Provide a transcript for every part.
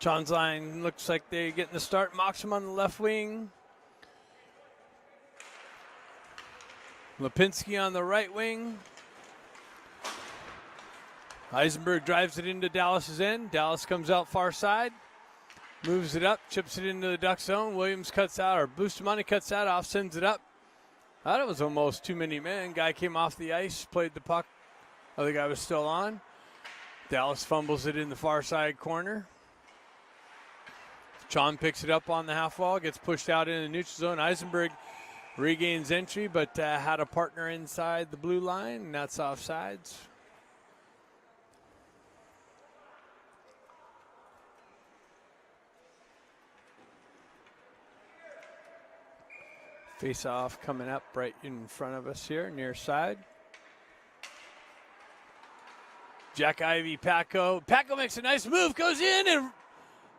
John's line looks like they're getting the start. Moxham on the left wing. Lipinski on the right wing. Eisenberg drives it into Dallas's end. Dallas comes out far side. Moves it up, chips it into the Duck zone. Williams cuts out, or Bustamante cuts that off, sends it up. That was almost too many men. Guy came off the ice, played the puck. Other guy was still on. Dallas fumbles it in the far side corner. Chon picks it up on the half wall, gets pushed out in the neutral zone. Eisenberg regains entry, but had a partner inside the blue line, and that's offsides. Face off coming up right in front of us here, near side. Jack Ivey, Paco. Paco makes a nice move, goes in, and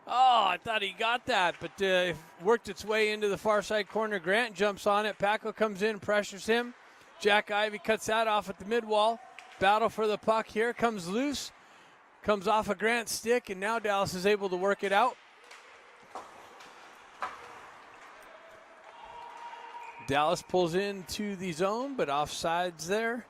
I thought he got that, but worked its way into the far side corner. Grant jumps on it. Paco comes in, pressures him. Jack Ivey cuts that off at the mid wall. Battle for the puck here. Comes loose. Comes off a Grant stick, and now Dallas is able to work it out. Dallas pulls into the zone, but offsides there.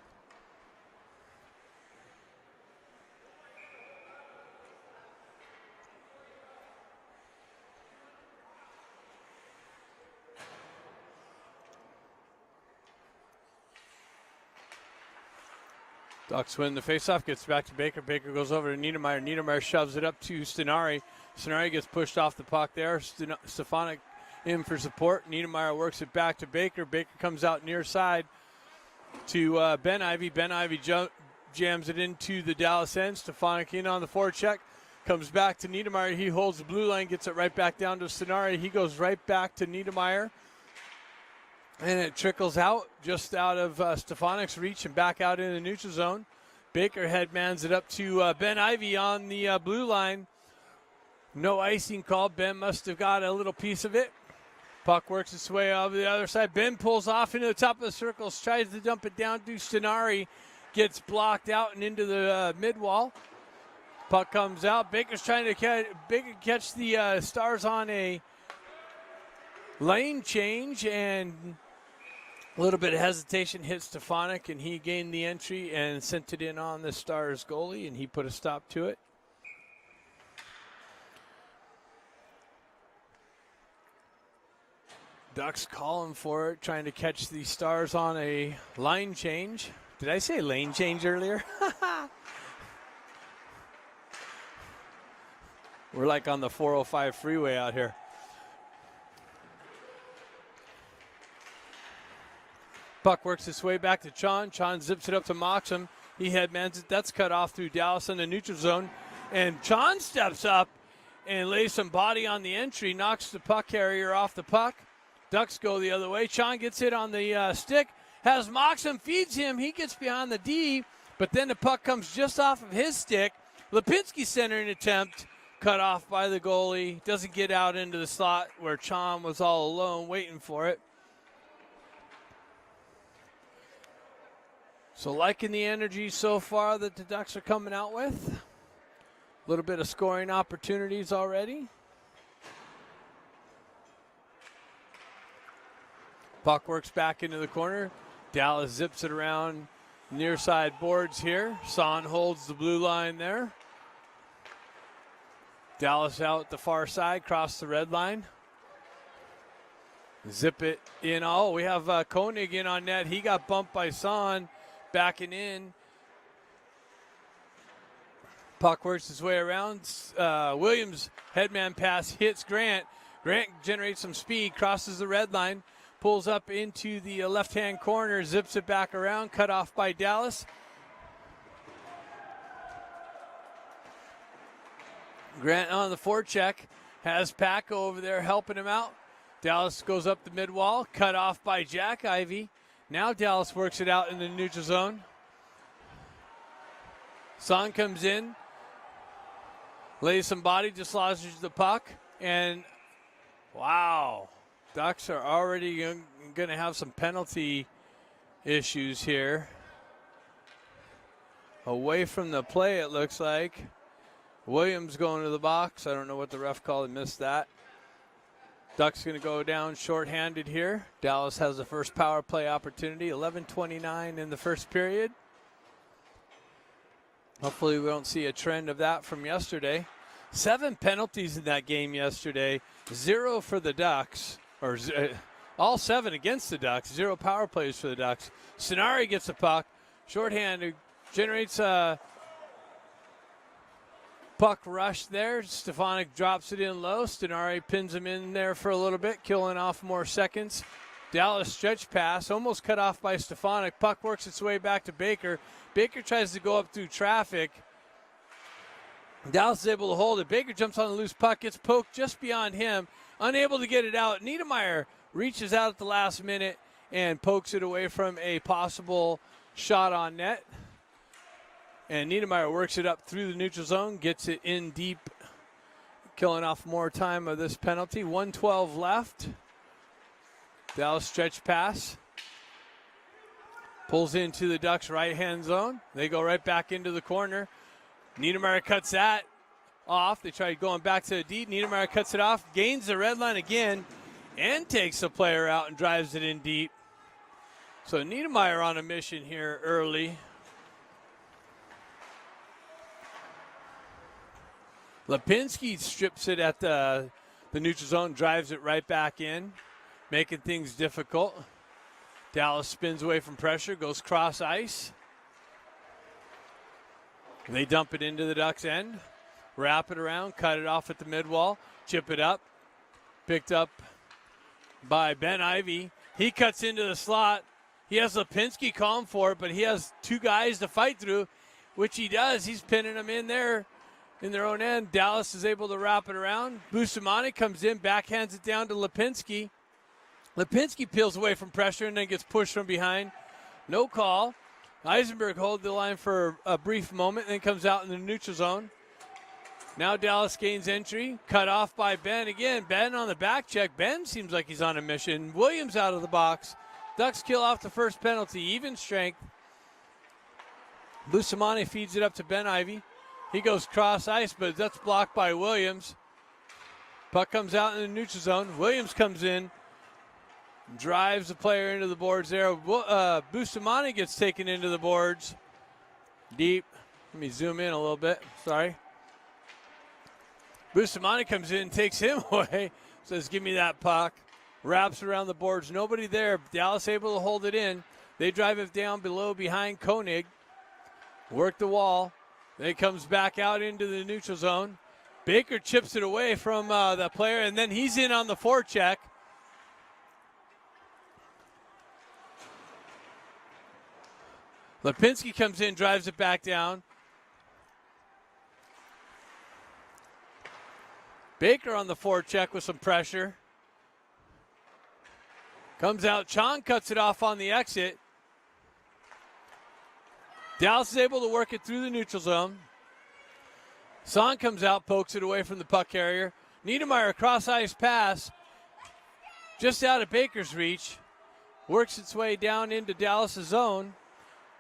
Ducks win the faceoff, gets back to Baker. Baker goes over to Niedermeyer. Niedermeyer shoves it up to Stenari. Stenari gets pushed off the puck there. Stefanik in for support. Niedermeyer works it back to Baker. Baker comes out near side to Ben Ivey. Ben Ivey jams it into the Dallas end. Stefanik in on the forecheck. Comes back to Niedermeyer. He holds the blue line, gets it right back down to Stenari. He goes right back to Niedermeyer. And it trickles out, just out of Stefanik's reach and back out in the neutral zone. Baker headmans it up to Ben Ivey on the blue line. No icing call. Ben must have got a little piece of it. Puck works its way over the other side. Ben pulls off into the top of the circles, tries to dump it down to Stenari. Gets blocked out and into the mid wall. Puck comes out. Baker's trying to catch the Stars on a lane change, and a little bit of hesitation hit Stefanik, and he gained the entry and sent it in on the Stars goalie, and he put a stop to it. Ducks calling for it, trying to catch the Stars on a line change. Did I say lane change earlier? We're like on the 405 freeway out here. Puck works its way back to Chon. Chon zips it up to Moxham. He headmans it. That's cut off through Dallas in the neutral zone. And Chon steps up and lays some body on the entry, knocks the puck carrier off the puck. Ducks go the other way. Chon gets hit on the stick. Has Moxham, feeds him. He gets behind the D, but then the puck comes just off of his stick. Lipinski centering attempt, cut off by the goalie. Doesn't get out into the slot where Chon was all alone waiting for it. So liking the energy so far that the Ducks are coming out with. A little bit of scoring opportunities already. Puck works back into the corner. Dallas zips it around near side boards here. Son holds the blue line there. Dallas out the far side, cross the red line. Zip it in. Oh, we have Koenig in on net. He got bumped by Son. Backing in. Puck works his way around. Williams, headman pass, hits Grant. Grant generates some speed, crosses the red line, pulls up into the left-hand corner, zips it back around, cut off by Dallas. Grant on the forecheck, has Paco over there helping him out. Dallas goes up the mid wall, cut off by Jack Ivey. Now Dallas works it out in the neutral zone. Son comes in, lays some body, dislodges the puck, and wow, Ducks are already going to have some penalty issues here. Away from the play, it looks like. Williams going to the box. I don't know what the ref called. He missed that. Ducks going to go down shorthanded here. Dallas has the first power play opportunity. 11:29 in the first period. Hopefully we don't see a trend of that from yesterday. 7 penalties in that game yesterday. 0 for the Ducks. All 7 against the Ducks. 0 power plays for the Ducks. Sonari gets the puck. Shorthanded. Generates a puck rush there. Stefanik drops it in low. Stenari pins him in there for a little bit, killing off more seconds. Dallas stretch pass, almost cut off by Stefanik. Puck works its way back to Baker. Baker tries to go up through traffic. Dallas is able to hold it. Baker jumps on the loose puck, gets poked just beyond him, unable to get it out. Niedermeyer reaches out at the last minute and pokes it away from a possible shot on net. And Niedermeyer works it up through the neutral zone, gets it in deep, killing off more time of this penalty. 1:12 left. Dallas stretch pass. Pulls into the Ducks' right-hand zone. They go right back into the corner. Niedermeyer cuts that off. They try going back to the D. Niedermeyer cuts it off, gains the red line again, and takes the player out and drives it in deep. So Niedermeyer on a mission here early. Lipinski strips it at the neutral zone, drives it right back in, making things difficult. Dallas spins away from pressure, goes cross ice. They dump it into the Ducks' end, wrap it around, cut it off at the mid-wall, chip it up. Picked up by Ben Ivy. He cuts into the slot. He has Lipinski calling for it, but he has 2 guys to fight through, which he does. He's pinning them in there in their own end. Dallas is able to wrap it around. Bustamante comes in, backhands it down to Lipinski. Lipinski peels away from pressure and then gets pushed from behind. No call. Eisenberg holds the line for a brief moment, then comes out in the neutral zone. Now Dallas gains entry, cut off by Ben again. Ben on the back check. Ben seems like he's on a mission. Williams out of the box. Ducks kill off the first penalty, even strength. Bustamante feeds it up to Ben Ivy. He goes cross ice, but that's blocked by Williams. Puck comes out in the neutral zone. Williams comes in, drives the player into the boards there. Bustamante gets taken into the boards. Deep. Let me zoom in a little bit. Sorry. Bustamante comes in, takes him away, says, give me that puck. Wraps around the boards. Nobody there. Dallas able to hold it in. They drive it down below behind Koenig. Work the wall. Then it comes back out into the neutral zone. Baker chips it away from the player, and then he's in on the forecheck. Lipinski comes in, drives it back down. Baker on the forecheck with some pressure. Comes out, Chon cuts it off on the exit. Dallas is able to work it through the neutral zone. Son comes out, pokes it away from the puck carrier. Niedermeyer, cross-ice pass, just out of Baker's reach. Works its way down into Dallas' zone.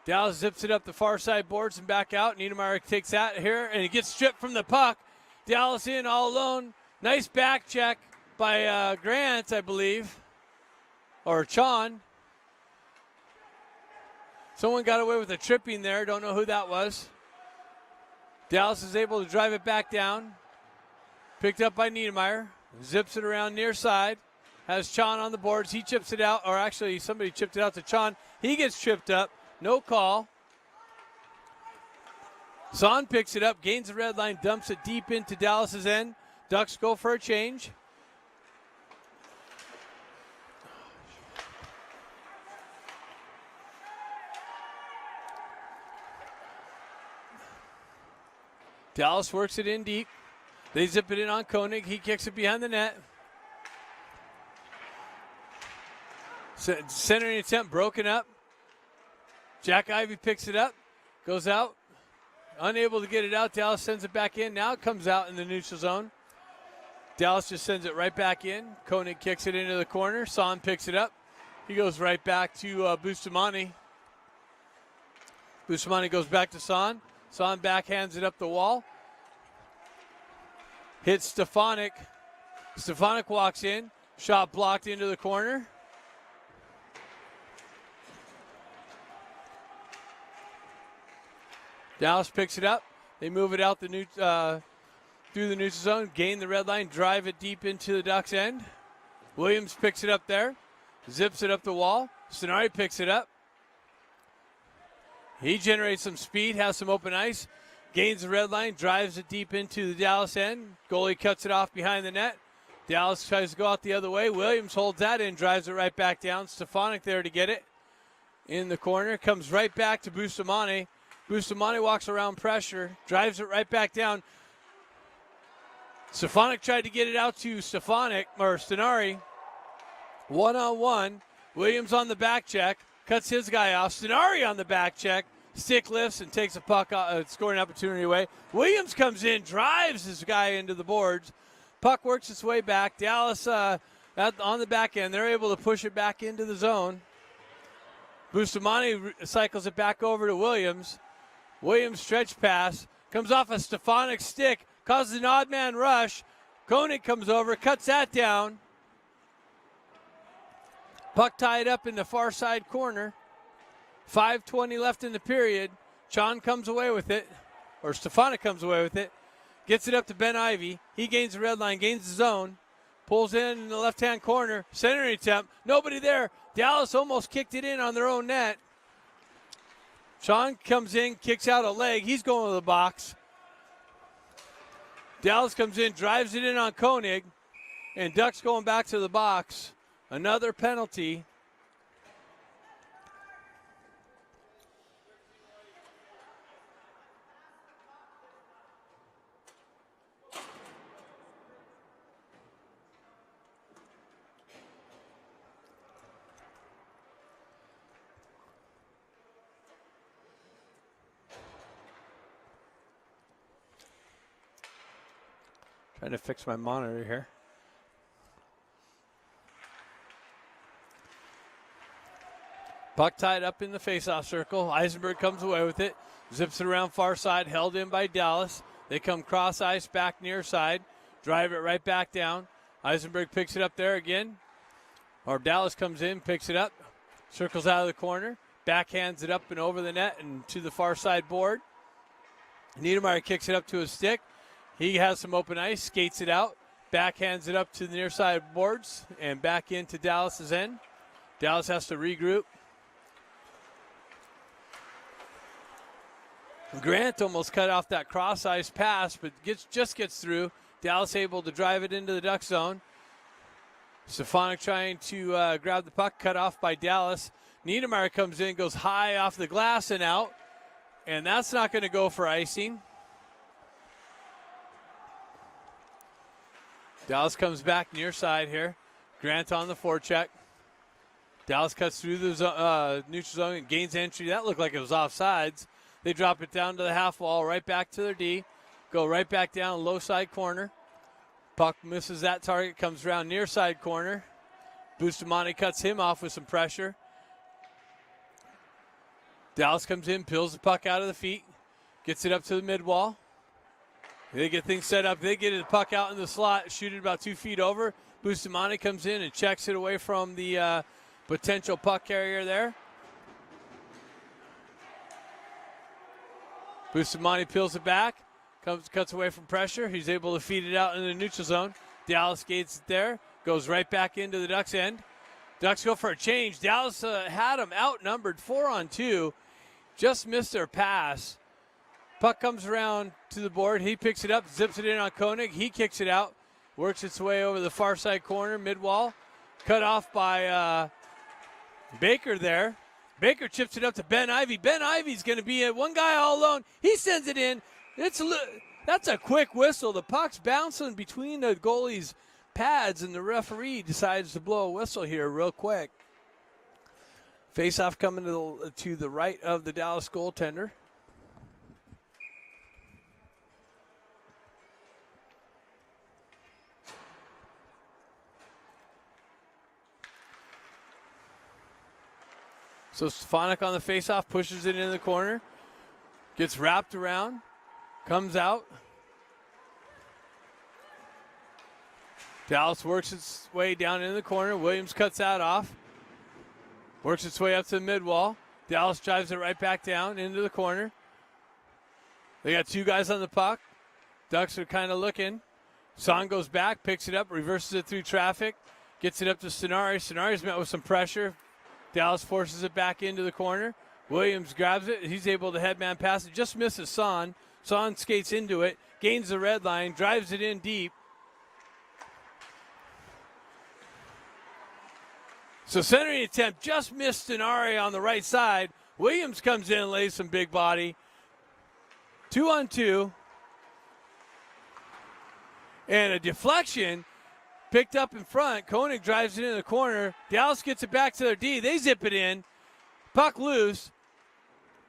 Dallas zips it up the far side boards and back out. Niedermeyer takes that here, and he gets stripped from the puck. Dallas in all alone. Nice back check by Grant, I believe, or Chon. Someone got away with a tripping there. Don't know who that was. Dallas is able to drive it back down. Picked up by Niedermeyer. Zips it around near side. Has Chon on the boards. He chips it out, or actually somebody chipped it out to Chon. He gets tripped up. No call. Son picks it up, gains the red line, dumps it deep into Dallas' end. Ducks go for a change. Dallas works it in deep. They zip it in on Koenig. He kicks it behind the net. Centering attempt broken up. Jack Ivy picks it up. Goes out. Unable to get it out. Dallas sends it back in. Now it comes out in the neutral zone. Dallas just sends it right back in. Koenig kicks it into the corner. Son picks it up. He goes right back to Bustamante. Bustamante goes back to Son. Son backhands it up the wall. hits Stefanik. Stefanik walks in. Shot blocked into the corner. Dallas picks it up. They move it out through the neutral zone, gain the red line, drive it deep into the Ducks' end. Williams picks it up there, zips it up the wall. Stenari picks it up. He generates some speed, has some open ice, gains the red line, drives it deep into the Dallas end. Goalie cuts it off behind the net. Dallas tries to go out the other way. Williams holds that in, drives it right back down. Stefanik there to get it in the corner. Comes right back to Bustamante. Bustamante walks around pressure, drives it right back down. Stefanik tried to get it out to Stenari. One-on-one. Williams on the back check. Cuts his guy off. Stenari on the back check. Stick lifts and takes a puck, scoring opportunity away. Williams comes in, drives his guy into the boards. Puck works its way back. Dallas on the back end. They're able to push it back into the zone. Bustamante cycles it back over to Williams. Williams stretch pass. Comes off a Stefanik stick. Causes an odd man rush. Koenig comes over, cuts that down. Puck tied up in the far side corner. 5:20 left in the period. Chon comes away with it, or Stefanik comes away with it. Gets it up to Ben Ivy. He gains the red line, gains the zone. Pulls in the left-hand corner. Centering attempt. Nobody there. Dallas almost kicked it in on their own net. Chon comes in, kicks out a leg. He's going to the box. Dallas comes in, drives it in on Koenig. And Ducks going back to the box. Another penalty. Trying to fix my monitor here. Puck tied up in the faceoff circle. Eisenberg comes away with it. Zips it around far side. Held in by Dallas. They come cross ice back near side. Drive it right back down. Eisenberg picks it up there again. Or Dallas comes in, picks it up. Circles out of the corner. Backhands it up and over the net and to the far side board. Niedermeyer kicks it up to his stick. He has some open ice, skates it out, backhands it up to the near side boards and back into Dallas's end. Dallas has to regroup. Grant almost cut off that cross ice pass, but just gets through. Dallas able to drive it into the Duck zone. Stefanik trying to grab the puck, cut off by Dallas. Niedermeyer comes in, goes high off the glass and out, and that's not going to go for icing. Dallas comes back near side here. Grant on the forecheck. Dallas cuts through the neutral zone and gains entry. That looked like it was offsides. They drop it down to the half wall, right back to their D. Go right back down, low side corner. Puck misses that target, comes around near side corner. Bustamante cuts him off with some pressure. Dallas comes in, peels the puck out of the feet, gets it up to the mid wall. They get things set up. They get the puck out in the slot, shoot it about 2 feet over. Bustamante comes in and checks it away from the potential puck carrier there. Bustamante peels it back, cuts away from pressure. He's able to feed it out in the neutral zone. Dallas gates it there, goes right back into the Ducks end. Ducks go for a change. Dallas had them outnumbered 4-on-2, just missed their pass. Puck comes around to the board. He picks it up, zips it in on Koenig. He kicks it out, works its way over the far side corner, mid-wall. Cut off by Baker there. Baker chips it up to Ben Ivy. Ben Ivy's going to be one guy all alone. He sends it in. That's a quick whistle. The puck's bouncing between the goalie's pads, and the referee decides to blow a whistle here real quick. Face-off coming to the right of the Dallas goaltender. So Stefanik on the faceoff, pushes it into the corner, gets wrapped around, comes out. Dallas works its way down in the corner. Williams cuts that off. Works its way up to the mid wall. Dallas drives it right back down into the corner. They got two guys on the puck. Ducks are kind of looking. Son goes back, picks it up, reverses it through traffic, gets it up to Stenari. Stenari's met with some pressure. Dallas forces it back into the corner. Williams grabs it. He's able to headman pass it. Just misses Son. Son skates into it, gains the red line, drives it in deep. So centering attempt just missed Stenari on the right side. Williams comes in and lays some big body. 2-on-2. And a deflection picked up in front. Koenig drives it in the corner. Dallas gets it back to their D. They zip it in. Puck loose.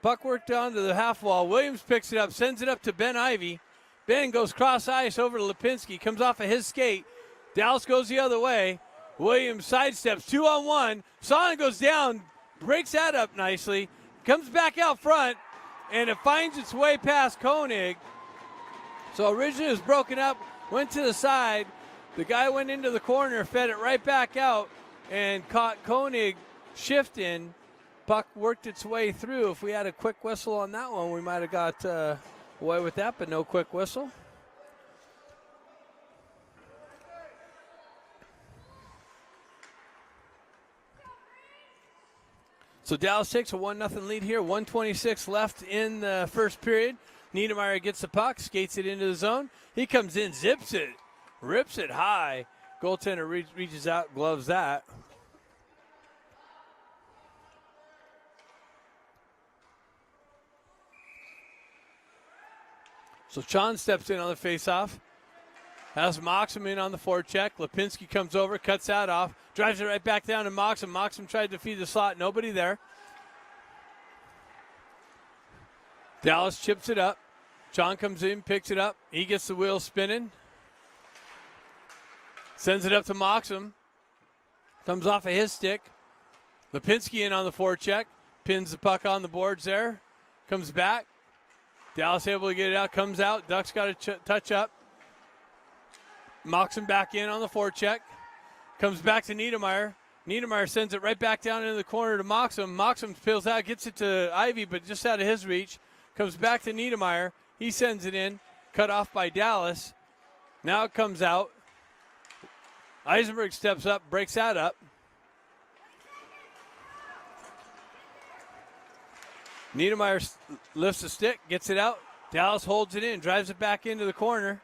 Puck worked down to the half wall. Williams picks it up, sends it up to Ben Ivy. Ben goes cross ice over to Lipinski. Comes off of his skate. Dallas goes the other way. Williams sidesteps. 2-on-1. Son goes down. Breaks that up nicely. Comes back out front. And it finds its way past Koenig. So originally it was broken up. Went to the side. The guy went into the corner, fed it right back out, and caught Koenig shifting. Puck worked its way through. If we had a quick whistle on that one, we might have got away with that, but no quick whistle. So Dallas takes a 1-0 lead here. 1:26 left in the first period. Niedermeyer gets the puck, skates it into the zone. He comes in, zips it, rips it high. Goaltender reaches out, gloves that. So Chon steps in on the faceoff. Has Moxham in on the forecheck. Lipinski comes over, cuts that off, drives it right back down to Moxham. Moxham tried to feed the slot, nobody there. Dallas chips it up. Chon comes in, picks it up. He gets the wheel spinning. Sends it up to Moxham. Comes off of his stick. Lipinski in on the forecheck. Pins the puck on the boards there. Comes back. Dallas able to get it out. Comes out. Ducks got to touch up. Moxham back in on the forecheck. Comes back to Niedermeyer. Niedermeyer sends it right back down into the corner to Moxham. Moxham peels out, gets it to Ivy, but just out of his reach. Comes back to Niedermeyer. He sends it in. Cut off by Dallas. Now it comes out. Eisenberg steps up, breaks that up. Niedermeyer lifts the stick, gets it out. Dallas holds it in, drives it back into the corner.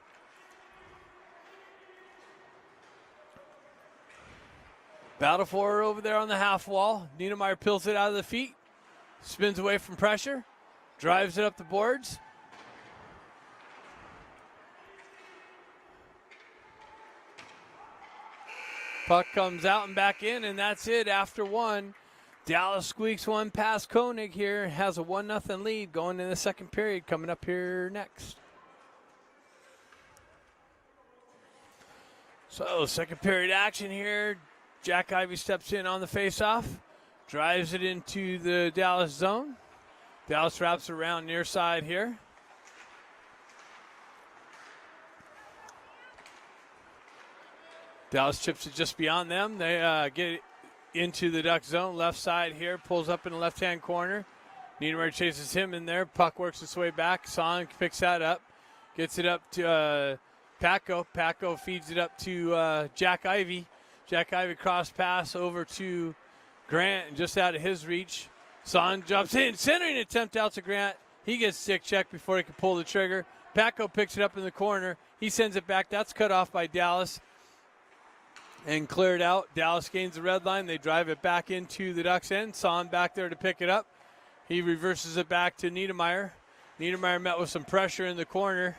Battle for it over there on the half wall. Niedermeyer peels it out of the feet. Spins away from pressure. Drives it up the boards. Puck comes out and back in, and that's it after one. Dallas squeaks one past Koenig here. Has a 1-0 lead going in the second period coming up here next. So second period action here. Jack Ivy steps in on the faceoff. Drives it into the Dallas zone. Dallas wraps around near side here. Dallas chips it just beyond them. They get into the Duck zone, left side here, pulls up in the left-hand corner. Niedermeyer chases him in there. Puck works its way back. Son picks that up, gets it up to Paco. Paco feeds it up to Jack Ivy. Jack Ivy cross pass over to Grant, just out of his reach. Son jumps in, centering attempt out to Grant. He gets stick checked before he can pull the trigger. Paco picks it up in the corner. He sends it back. That's cut off by Dallas and cleared out. Dallas gains the red line. They drive it back into the Ducks end. Son back there to pick it up. He reverses it back to Niedermeyer. Niedermeyer met with some pressure in the corner.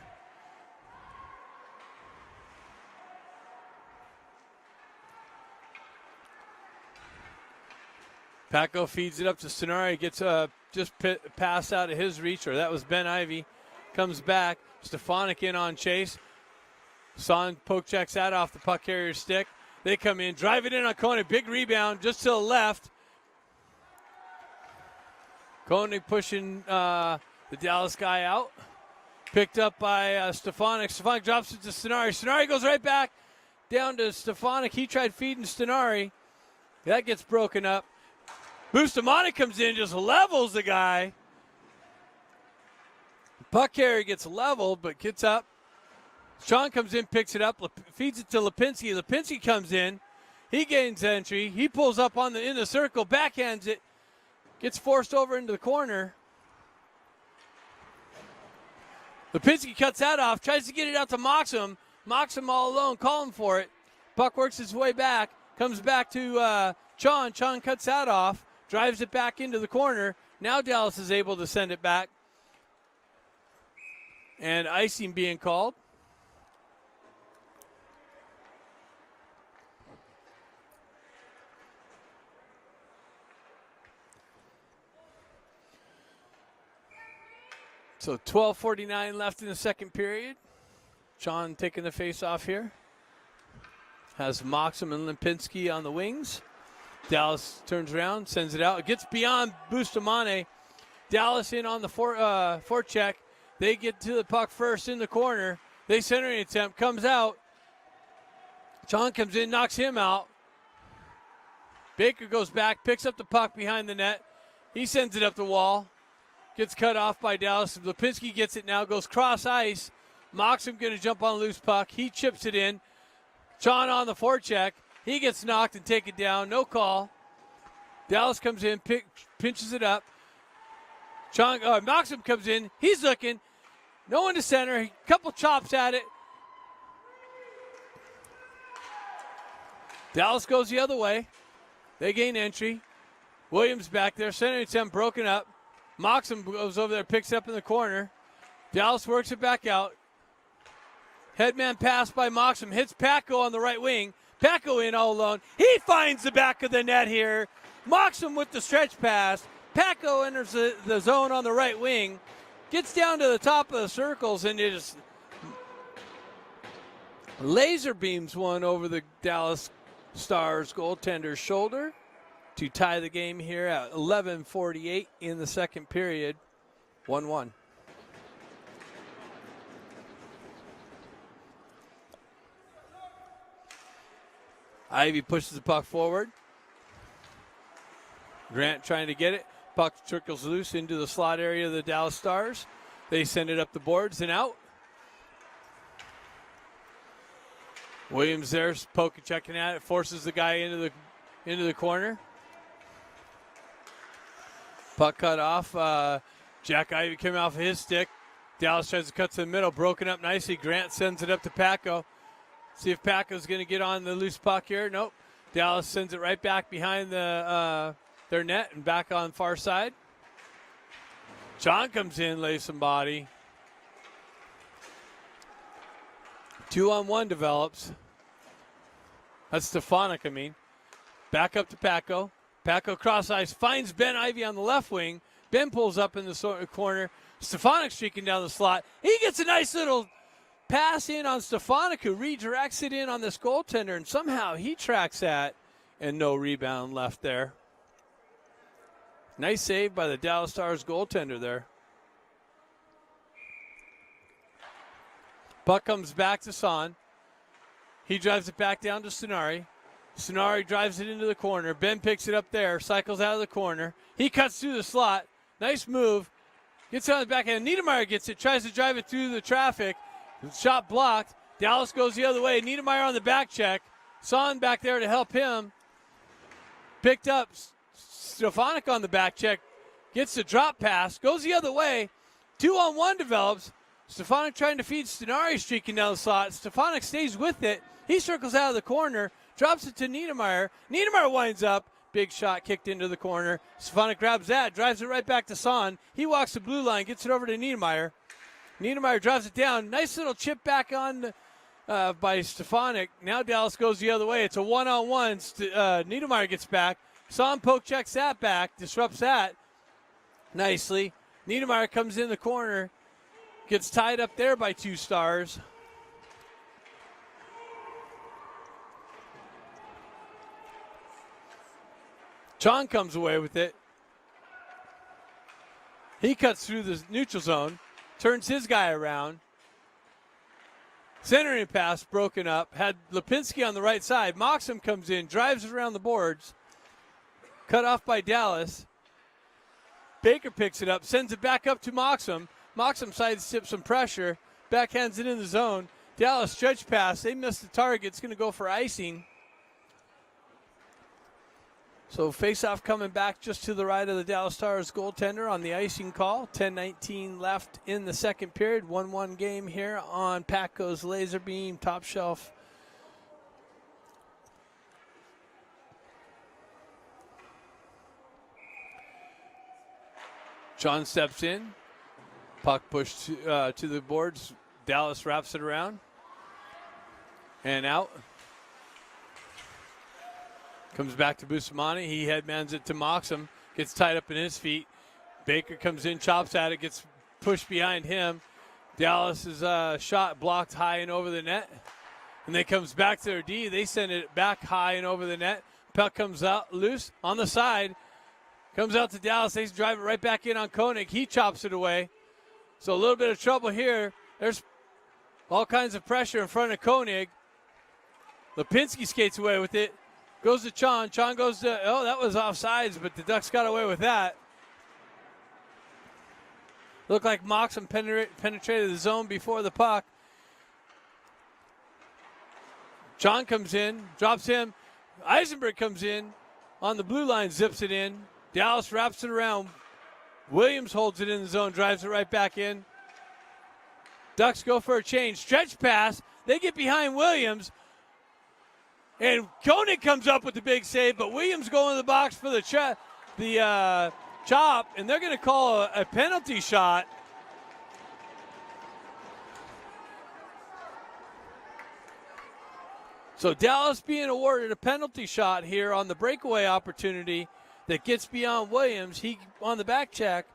Paco feeds it up to Stenari. Gets just pass out of his reach, or that was Ben Ivy. Comes back. Stefanik in on chase. Son poke checks that off the puck carrier's stick. They come in, drive it in on Koenig. Big rebound just to the left. Koenig pushing the Dallas guy out. Picked up by Stefanik. Stefanik drops it to Stenari. Stenari goes right back. down to Stefanik. He tried feeding Stenari. That gets broken up. Bustamante comes in, just levels the guy. Puck carrier gets leveled, but gets up. Sean comes in, picks it up, feeds it to Lipinski. Lipinski comes in. He gains entry. He pulls up in the circle, backhands it. Gets forced over into the corner. Lipinski cuts that off, tries to get it out to Moxham. Moxham all alone, calling for it. Puck works his way back, comes back to Chon. Chon cuts that off, drives it back into the corner. Now Dallas is able to send it back. And icing being called. So 12:49 left in the second period. Sean taking the face off here. Has Moxham and Lipinski on the wings. Dallas turns around, sends it out. It gets beyond Bustamante. Dallas in on the forecheck. They get to the puck first in the corner. They center an attempt, comes out. Sean comes in, knocks him out. Baker goes back, picks up the puck behind the net. He sends it up the wall. Gets cut off by Dallas. Lipinski gets it now, goes cross ice. Moxham going to jump on a loose puck. He chips it in. Sean on the forecheck. He gets knocked and taken down. No call. Dallas comes in, pinches it up. Moxham comes in. He's looking. No one to center. A couple chops at it. Dallas goes the other way. They gain entry. Williams back there. Center attempt broken up. Moxham goes over there, picks it up in the corner. Dallas works it back out. Headman pass by Moxham. Hits Paco on the right wing. Paco in all alone. He finds the back of the net here. Moxham with the stretch pass. Paco enters the zone on the right wing. Gets down to the top of the circles and it just laser beams one over the Dallas Stars goaltender's shoulder to tie the game here at 11:48 in the second period. 1-1. Ivy pushes the puck forward. Grant trying to get it. Puck trickles loose into the slot area of the Dallas Stars. They send it up the boards and out. Williams there, poking, checking at it, forces the guy into the corner. Puck cut off. Jack Ivy came off of his stick. Dallas tries to cut to the middle, broken up nicely. Grant sends it up to Paco. See if Paco's going to get on the loose puck here. Nope. Dallas sends it right back behind their net and back on far side. John comes in, lays some body. 2-on-1 develops. That's Stefanik, Back up to Paco. Paco cross ice, finds Ben Ivy on the left wing. Ben pulls up in the corner. Stefanik streaking down the slot. He gets a nice little pass in on Stefanik, who redirects it in on this goaltender, and somehow he tracks that, and no rebound left there. Nice save by the Dallas Stars goaltender there. Puck comes back to Son. He drives it back down to Stenari. Stenari drives it into the corner. Ben picks it up there, cycles out of the corner. He cuts through the slot. Nice move. Gets on the backhand. Niedermeyer gets it, tries to drive it through the traffic. Shot blocked. Dallas goes the other way. Niedermeyer on the back check. Son back there to help him. Picked up. Stefanik on the back check. Gets the drop pass. Goes the other way. 2-on-1 develops. Stefanik trying to feed Stenari, streaking down the slot. Stefanik stays with it. He circles out of the corner. Drops it to Niedermeyer. Niedermeyer winds up. Big shot kicked into the corner. Stefanik grabs that. Drives it right back to Son. He walks the blue line. Gets it over to Niedermeyer. Niedermeyer drives it down. Nice little chip back on by Stefanik. Now Dallas goes the other way. It's a one-on-one. Niedermeyer gets back. Son poke checks that back. Disrupts that nicely. Niedermeyer comes in the corner. Gets tied up there by two Stars. Chon comes away with it. He cuts through the neutral zone. Turns his guy around. Centering pass broken up. Had Lipinski on the right side. Moxham comes in, drives it around the boards. Cut off by Dallas. Baker picks it up, sends it back up to Moxham. Moxham sidesteps some pressure. Backhands it in the zone. Dallas stretch pass. They missed the target. It's going to go for icing. So face-off coming back just to the right of the Dallas Stars goaltender on the icing call. 10:19 left in the second period. 1-1 game here on Patco's Laser Beam Top Shelf. John steps in. Puck pushed to the boards. Dallas wraps it around. And out. Comes back to Bustamante. He headmans it to Moxham. Gets tied up in his feet. Baker comes in, chops at it, gets pushed behind him. Dallas's shot blocked high and over the net. And then comes back to their D. They send it back high and over the net. Puck comes out loose on the side. Comes out to Dallas. They drive it right back in on Koenig. He chops it away. So a little bit of trouble here. There's all kinds of pressure in front of Koenig. Lipinski skates away with it. Goes to Chon. Chon goes to, oh, that was offsides, but the Ducks got away with that. Looked like Moxham penetrated the zone before the puck. Chon comes in, drops him. Eisenberg comes in on the blue line, zips it in. Dallas wraps it around. Williams holds it in the zone, drives it right back in. Ducks go for a change. Stretch pass. They get behind Williams. And Koenig comes up with the big save, but Williams going in the box for the chop, and they're going to call a penalty shot. So Dallas being awarded a penalty shot here on the breakaway opportunity that gets beyond Williams. He, on the back check,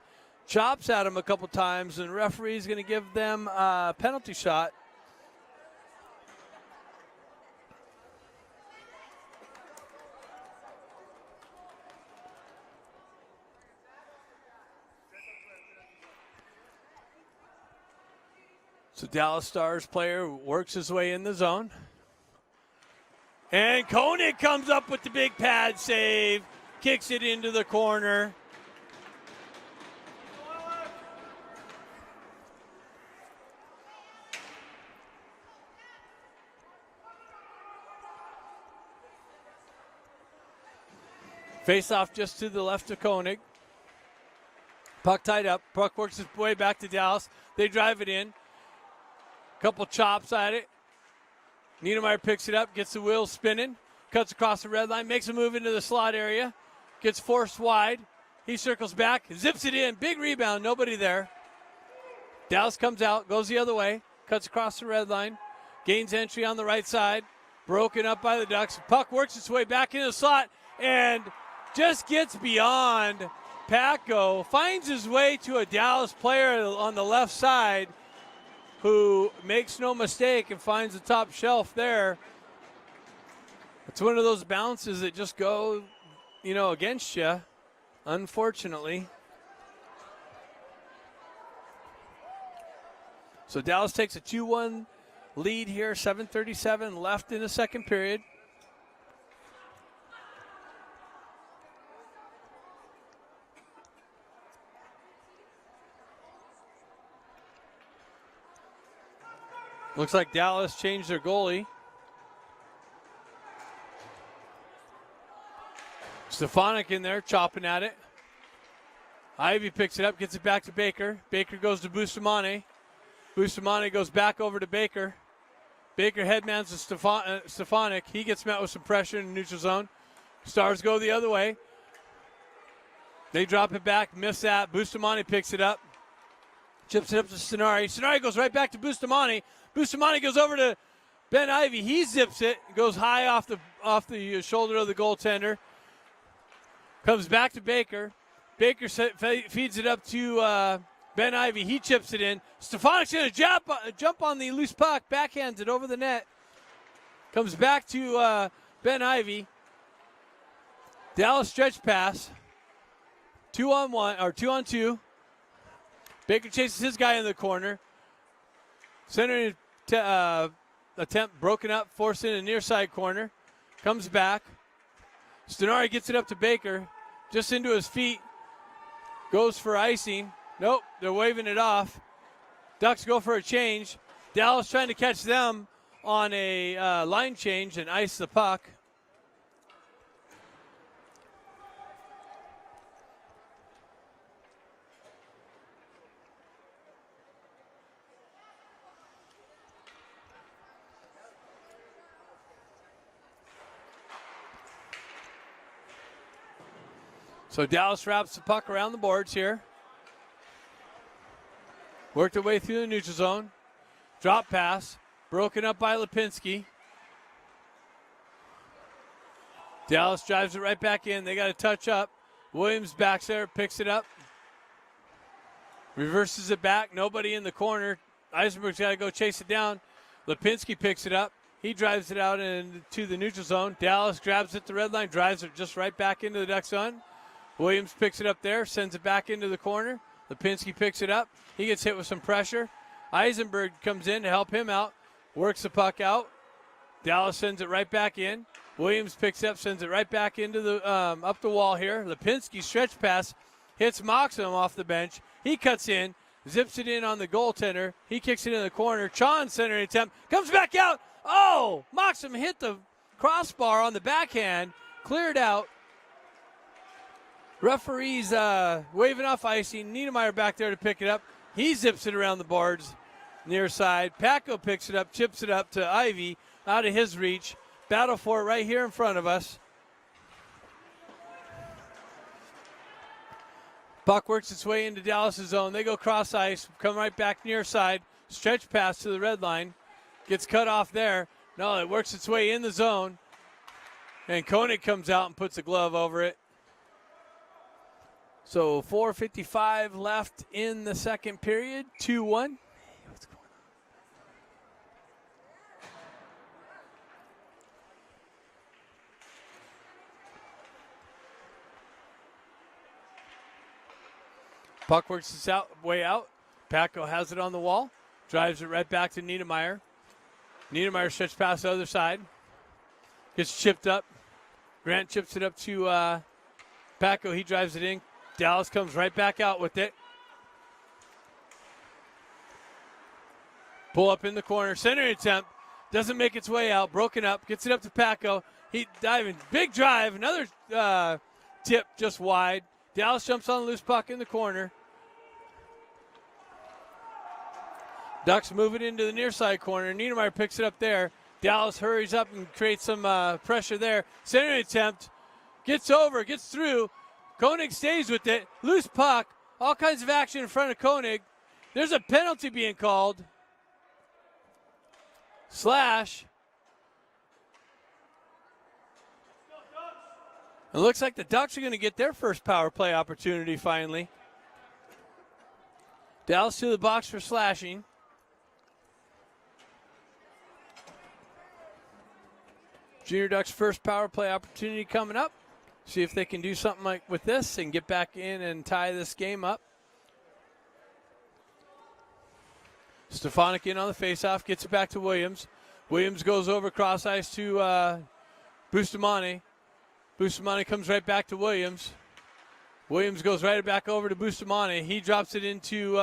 chops at him a couple times, and the referee's going to give them a penalty shot. So Dallas Stars player works his way in the zone. And Koenig comes up with the big pad save. Kicks it into the corner. Face off just to the left of Koenig. Puck tied up. Puck works its way back to Dallas. They drive it in. Couple chops at it. Niedermeyer picks it up, gets the wheels spinning, cuts across the red line, makes a move into the slot area, gets forced wide. He circles back, zips it in, big rebound, nobody there. Dallas comes out, goes the other way, cuts across the red line, gains entry on the right side, broken up by the Ducks. Puck works its way back into the slot and just gets beyond Patco, finds his way to a Dallas player on the left side, who makes no mistake and finds the top shelf there. It's one of those bounces that just go, against you, unfortunately. So Dallas takes a 2-1 lead here, 7:37 left in the second period. Looks like Dallas changed their goalie. Stefanik in there, chopping at it. Ivy picks it up, gets it back to Baker. Baker goes to Bustamante. Bustamante goes back over to Baker. Baker headmans to Stefanik. He gets met with some pressure in the neutral zone. Stars go the other way. They drop it back, miss that. Bustamante picks it up. Chips it up to Stenari. Stenari goes right back to Bustamante. Bustamante goes over to Ben Ivy. He zips it, goes high off the shoulder of the goaltender. Comes back to Baker. Baker feeds it up to Ben Ivy. He chips it in. Stefanik's going to jump on the loose puck, backhands it over the net. Comes back to Ben Ivy. Dallas stretch pass. 2-on-1 or 2-on-2. Baker chases his guy in the corner. Center attempt broken up, forced in a near side corner. Comes back. Stenari gets it up to Baker, just into his feet. Goes for icing. Nope, they're waving it off. Ducks go for a change. Dallas trying to catch them on a line change and ice the puck. So Dallas wraps the puck around the boards here. Worked their way through the neutral zone. Drop pass. Broken up by Lipinski. Dallas drives it right back in. They got to touch up. Williams backs there, picks it up. Reverses it back. Nobody in the corner. Eisenberg's got to go chase it down. Lipinski picks it up. He drives it out into the neutral zone. Dallas grabs it at the red line, drives it just right back into the Duck zone. Williams picks it up there, sends it back into the corner. Lipinski picks it up. He gets hit with some pressure. Eisenberg comes in to help him out. Works the puck out. Dallas sends it right back in. Williams picks up, sends it right back into the up the wall here. Lipinski stretch pass hits Moxham off the bench. He cuts in, zips it in on the goaltender. He kicks it in the corner. Chon centering attempt comes back out. Oh, Moxham hit the crossbar on the backhand, cleared out. Referees waving off icing. Niedermeyer back there to pick it up. He zips it around the boards near side. Paco picks it up, chips it up to Ivy out of his reach. Battle for it right here in front of us. Puck works its way into Dallas' zone. They go cross ice, come right back near side. Stretch pass to the red line. Gets cut off there. No, it works its way in the zone. And Koenig comes out and puts a glove over it. So 4:55 left in the second period, 2-1. Hey, what's going on? Puck works its way out. Paco has it on the wall. Drives it right back to Niedermeyer. Niedermeyer stretch past the other side. Gets chipped up. Grant chips it up to Paco. He drives it in. Dallas comes right back out with it. Pull up in the corner. Center attempt. Doesn't make its way out. Broken up. Gets it up to Paco. He diving. Big drive. Another tip just wide. Dallas jumps on the loose puck in the corner. Ducks move it into the near side corner. Niedermeyer picks it up there. Dallas hurries up and creates some pressure there. Center attempt. Gets over. Gets through. Koenig stays with it. Loose puck. All kinds of action in front of Koenig. There's a penalty being called. Slash. It looks like the Ducks are going to get their first power play opportunity finally. Dallas to the box for slashing. Junior Ducks' first power play opportunity coming up. See if they can do something like with this and get back in and tie this game up. Stefanik in on the faceoff, gets it back to Williams. Williams goes over cross ice to Bustamante. Bustamante comes right back to Williams. Williams goes right back over to Bustamante. He drops it into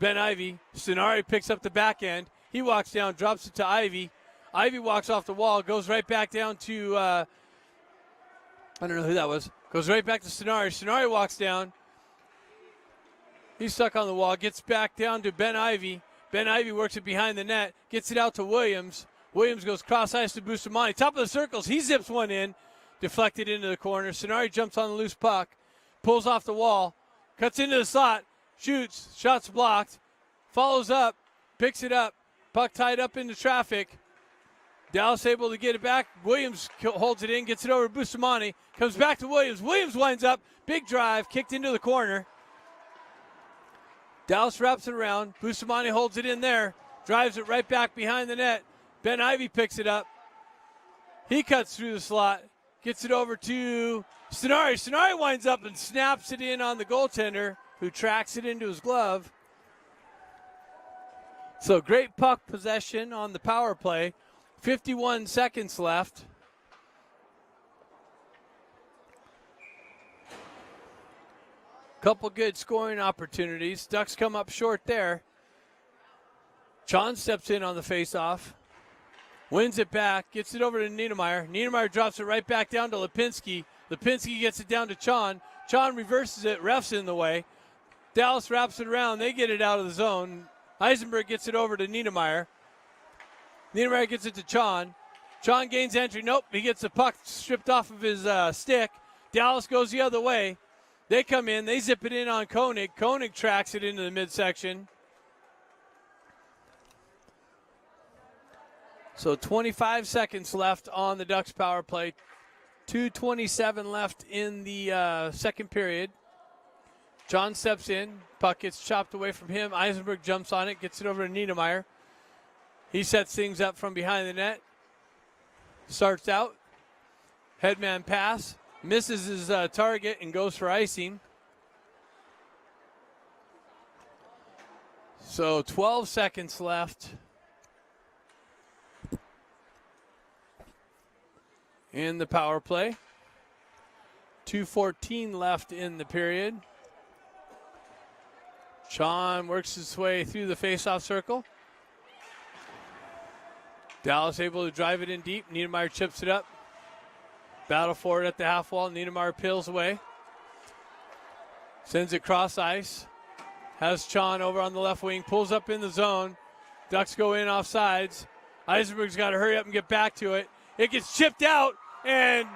Ben Ivy. Stenari picks up the back end. He walks down, drops it to Ivy. Ivy walks off the wall, goes right back down to, I don't know who that was. Goes right back to Stenari. Stenari walks down. He's stuck on the wall, gets back down to Ben Ivy. Ben Ivy works it behind the net, gets it out to Williams. Williams goes cross ice to Bustamante. Top of the circles, he zips one in, deflected into the corner. Stenari jumps on the loose puck, pulls off the wall, cuts into the slot, shoots, shots blocked, follows up, picks it up, puck tied up into traffic. Dallas able to get it back. Williams holds it in, gets it over to Bustamante, comes back to Williams. Williams winds up, big drive, kicked into the corner. Dallas wraps it around. Bustamante holds it in there, drives it right back behind the net. Ben Ivy picks it up. He cuts through the slot, gets it over to Stenari. Stenari winds up and snaps it in on the goaltender, who tracks it into his glove. So great puck possession on the power play. 51 seconds left. Couple good scoring opportunities. Ducks come up short there. Chon steps in on the faceoff. Wins it back. Gets it over to Niedermeyer. Niedermeyer drops it right back down to Lipinski. Lipinski gets it down to Chon. Chon reverses it. Ref's in the way. Dallas wraps it around. They get it out of the zone. Eisenberg gets it over to Niedermeyer. Niedermeyer gets it to Chon. Chon gains entry. Nope, he gets the puck stripped off of his stick. Dallas goes the other way. They come in. They zip it in on Koenig. Koenig tracks it into the midsection. So 25 seconds left on the Ducks power play. 2:27 left in the second period. John steps in. Puck gets chopped away from him. Eisenberg jumps on it, gets it over to Niedermeyer. He sets things up from behind the net. Starts out. Headman pass. Misses his target and goes for icing. So 12 seconds left. In the power play. 2:14 left in the period. Chon works his way through the faceoff circle. Dallas able to drive it in deep. Niedermeyer chips it up. Battle for it at the half wall. Niedermeyer peels away. Sends it cross ice. Has Chon over on the left wing. Pulls up in the zone. Ducks go in off sides. Eisenberg's got to hurry up and get back to it. It gets chipped out. And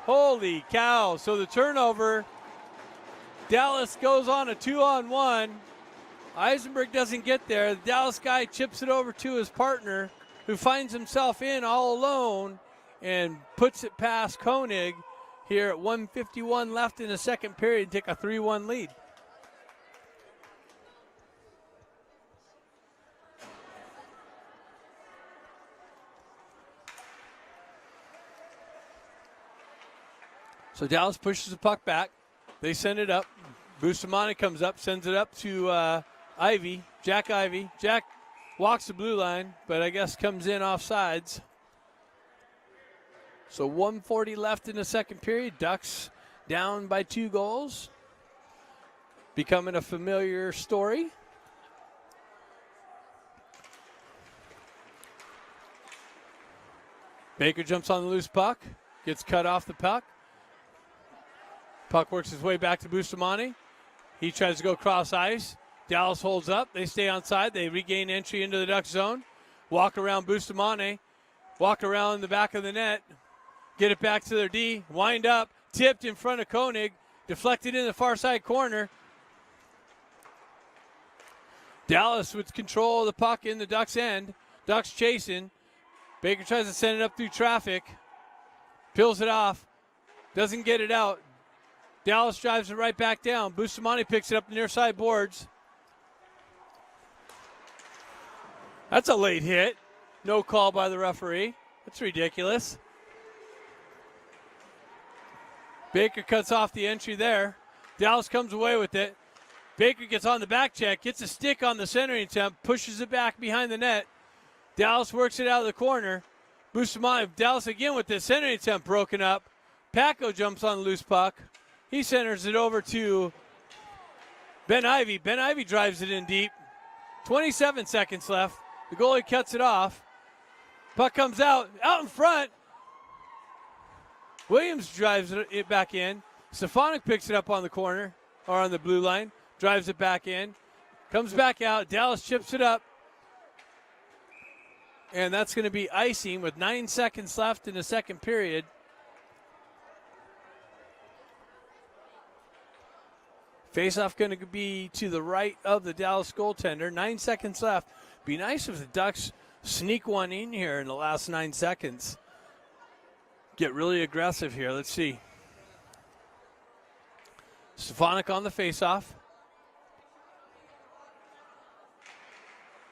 holy cow. So the turnover. Dallas goes on a 2-on-1. Eisenberg doesn't get there. The Dallas guy chips it over to his partner, who finds himself in all alone and puts it past Koenig here at 1:51 left in the second period, take a 3-1 lead. So Dallas pushes the puck back. They send it up. Bustamante comes up, sends it up to Ivy, Jack Ivy. Jack walks the blue line, but I guess comes in off sides. So 1:40 left in the second period. Ducks down by 2 goals. Becoming a familiar story. Baker jumps on the loose puck, gets cut off the puck. Puck works his way back to Bustamante. He tries to go cross ice. Dallas holds up. They stay on side. They regain entry into the Duck zone. Walk around Bustamante. Walk around the back of the net. Get it back to their D. Wind up. Tipped in front of Koenig. Deflected in the far side corner. Dallas with control of the puck in the Ducks end. Ducks chasing. Baker tries to send it up through traffic. Peels it off. Doesn't get it out. Dallas drives it right back down. Bustamante picks it up the near side boards. That's a late hit. No call by the referee. That's ridiculous. Baker cuts off the entry there. Dallas comes away with it. Baker gets on the back check, gets a stick on the centering attempt, pushes it back behind the net. Dallas works it out of the corner. Bustamante, Dallas again with the centering attempt broken up. Paco jumps on the loose puck. He centers it over to Ben Ivy. Ben Ivy drives it in deep. 27 seconds left. The goalie cuts it off. Puck comes out in front. Williams drives it back in. Stefanik picks it up on the corner, or on the blue line. Drives it back in. Comes back out. Dallas chips it up. And that's going to be icing with 9 seconds left in the second period. Faceoff going to be to the right of the Dallas goaltender. 9 seconds left. Be nice if the Ducks sneak one in here in the last 9 seconds. Get really aggressive here. Let's see. Stefanik on the faceoff.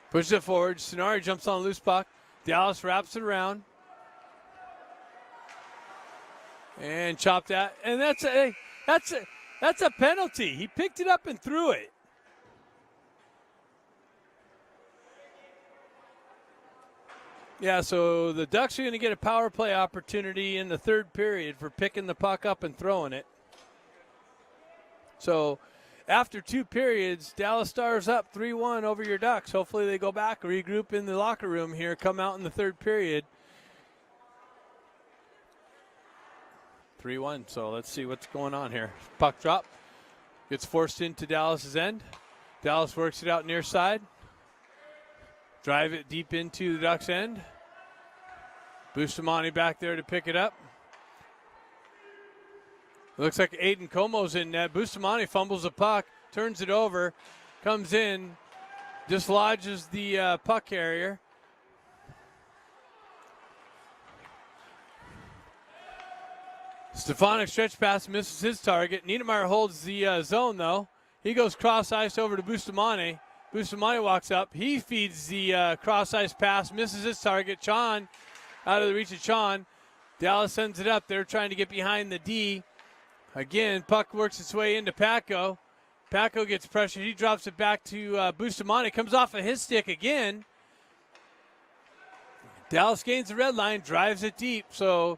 Pushes it forward. Stenari jumps on a loose puck. Dallas wraps it around. And chopped that. And that's a penalty. He picked it up and threw it. Yeah, so the Ducks are going to get a power play opportunity in the third period for picking the puck up and throwing it. So after 2 periods, Dallas Stars up 3-1 over your Ducks. Hopefully they go back, regroup in the locker room here, come out in the third period. 3-1, so let's see what's going on here. Puck drop, gets forced into Dallas's end. Dallas works it out near side. Drive it deep into the Ducks' end. Bustamante back there to pick it up. Looks like Aiden Como's in net. Bustamante fumbles the puck, turns it over, comes in, dislodges the puck carrier. Stefanik stretch pass, misses his target. Niedermeyer holds the zone, though. He goes cross ice over to Bustamante. Bustamante walks up. He feeds the cross ice pass, misses his target. Chon out of the reach of Chon. Dallas sends it up. They're trying to get behind the D. Again, puck works its way into Paco. Paco gets pressured. He drops it back to Bustamante. Comes off of his stick again. Dallas gains the red line, drives it deep. So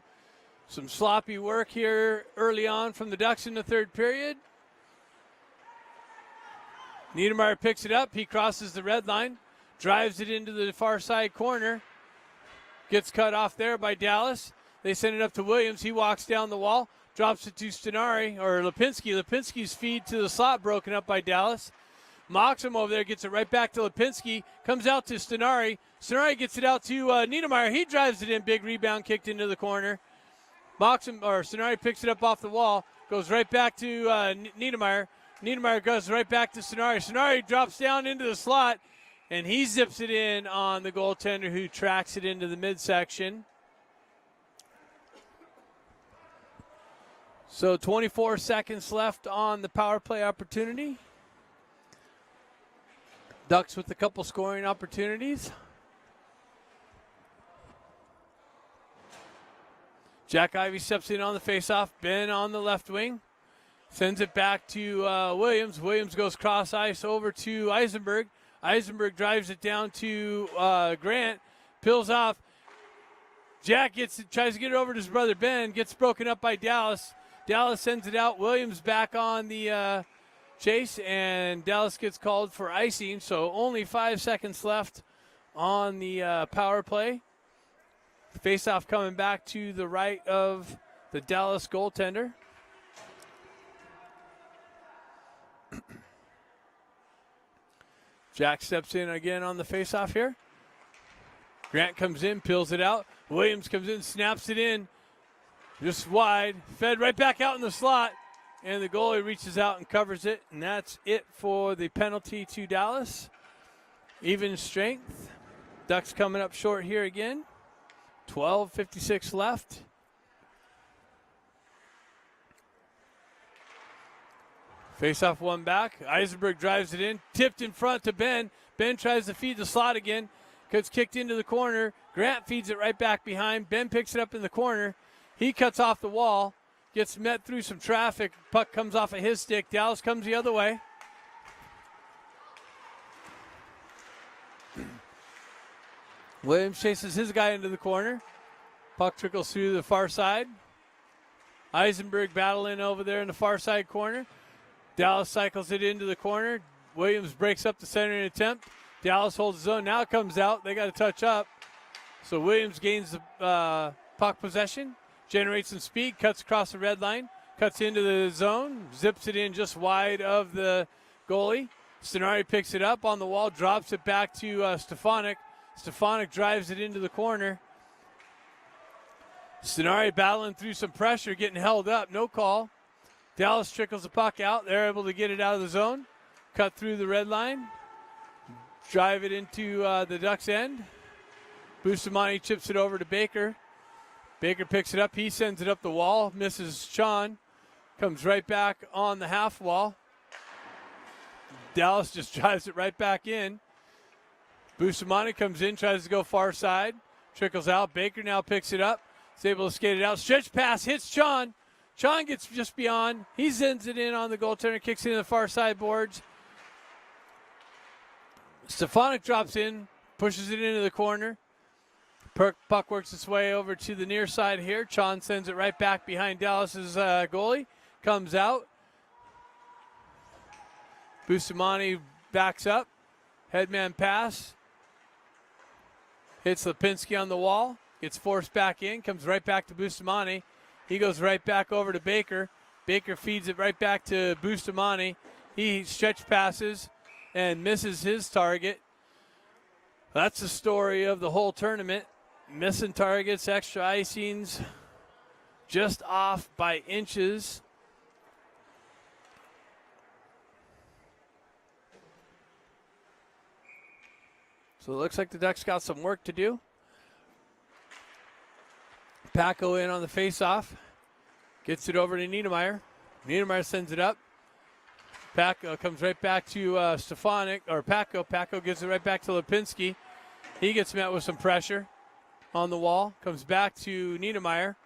some sloppy work here early on from the Ducks in the third period. Niedermeyer picks it up. He crosses the red line, drives it into the far side corner. Gets cut off there by Dallas. They send it up to Williams. He walks down the wall, drops it to Stenari or Lipinski. Lipinski's feed to the slot broken up by Dallas. Moxham over there gets it right back to Lipinski. Comes out to Stenari. Stenari gets it out to Niedermeyer. He drives it in. Big rebound kicked into the corner. Stenari picks it up off the wall. Goes right back to Niedermeyer. Niedermeyer goes right back to Stenari. Stenari drops down into the slot, and he zips it in on the goaltender who tracks it into the midsection. So 24 seconds left on the power play opportunity. Ducks with a couple scoring opportunities. Jack Ivey steps in on the faceoff. Ben on the left wing. Sends it back to Williams. Williams goes cross ice over to Eisenberg. Eisenberg drives it down to Grant. Pills off. Jack tries to get it over to his brother Ben. Gets broken up by Dallas. Dallas sends it out. Williams back on the chase, and Dallas gets called for icing. So only 5 seconds left on the power play. Faceoff coming back to the right of the Dallas goaltender. Jack steps in again on the faceoff here. Grant comes in, peels it out. Williams comes in, snaps it in. Just wide. Fed right back out in the slot. And the goalie reaches out and covers it. And that's it for the penalty to Dallas. Even strength. Ducks coming up short here again. 12:56 left. Face-off one back. Eisenberg drives it in. Tipped in front to Ben. Ben tries to feed the slot again. Gets kicked into the corner. Grant feeds it right back behind. Ben picks it up in the corner. He cuts off the wall. Gets met through some traffic. Puck comes off of his stick. Dallas comes the other way. Williams chases his guy into the corner. Puck trickles through the far side. Eisenberg battling over there in the far side corner. Dallas cycles it into the corner. Williams breaks up the centering attempt. Dallas holds the zone. Now it comes out. They got to touch up. So Williams gains the puck possession, generates some speed, cuts across the red line, cuts into the zone, zips it in just wide of the goalie. Stenari picks it up on the wall, drops it back to Stefanik. Stefanik drives it into the corner. Stenari battling through some pressure, getting held up. No call. Dallas trickles the puck out. They're able to get it out of the zone. Cut through the red line. Drive it into the Ducks' end. Bustamante chips it over to Baker. Baker picks it up. He sends it up the wall. Misses Sean. Comes right back on the half wall. Dallas just drives it right back in. Bustamante comes in, tries to go far side. Trickles out. Baker now picks it up. Is able to skate it out. Stretch pass hits Sean. Sean gets just beyond. He sends it in on the goaltender, kicks it in the far side boards. Stefanik drops in, pushes it into the corner. Puck works its way over to the near side here. Chon sends it right back behind Dallas's goalie. Comes out. Bustamante backs up. Headman pass. Hits Lipinski on the wall. Gets forced back in. Comes right back to Bustamante. He goes right back over to Baker. Baker feeds it right back to Bustamante. He stretch passes and misses his target. That's the story of the whole tournament. Missing targets, extra icings, just off by inches. So it looks like the Ducks got some work to do. Paco in on the faceoff. Gets it over to Niedermeyer. Niedermeyer sends it up. Paco comes right back to Stefanik, or Paco. Paco gives it right back to Lipinski. He gets met with some pressure on the wall. Comes back to Niedermeyer.